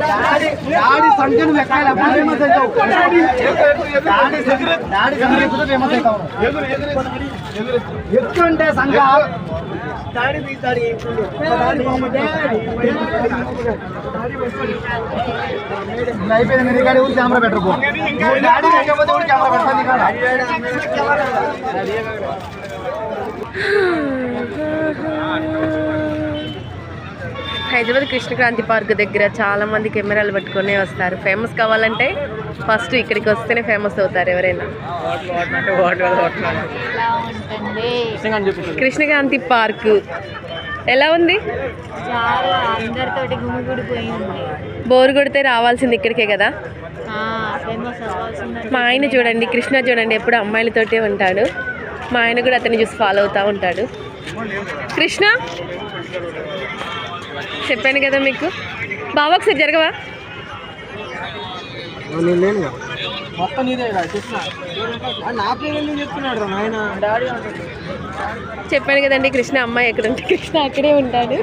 Daddy సంఖ్యను ఎక్కాలి అప్పుడు ఫేమస్ అవుతావు. డాడీ సంఖ్య ఎక్కితే ఫేమస్ అవుతావు. ఎక్కుంటే సంఖ్య అయిపోయింది. మీరు ఇక్కడ ఊరి కెమెరా పెట్టరు. డాడీ లేకపోతే ఊరి కెమెరా పెడతాను ఇక్కడ. హైదరాబాద్ కృష్ణక్రాంతి పార్క్ దగ్గర చాలా మంది కెమెరాలు పట్టుకొని వస్తారు. ఫేమస్ కావాలంటే ఫస్ట్ ఇక్కడికి వస్తేనే ఫేమస్ అవుతారు ఎవరైనా. కృష్ణక్రాంతి పార్క్ ఎలా ఉంది? బోరు కొడితే రావాల్సింది ఇక్కడికే కదా. మా ఆయన చూడండి, కృష్ణ చూడండి, ఎప్పుడు అమ్మాయిలతోటే ఉంటాడు. మా ఆయన కూడా అతన్ని చూసి ఫాలో అవుతూ ఉంటాడు. కృష్ణ చెప్పాను కదా మీకు. బాబా ఒకసారి జరగవా? చెప్పాను కదండి కృష్ణ అమ్మాయి ఎక్కడ ఉంటే కృష్ణ అక్కడే ఉంటాడు.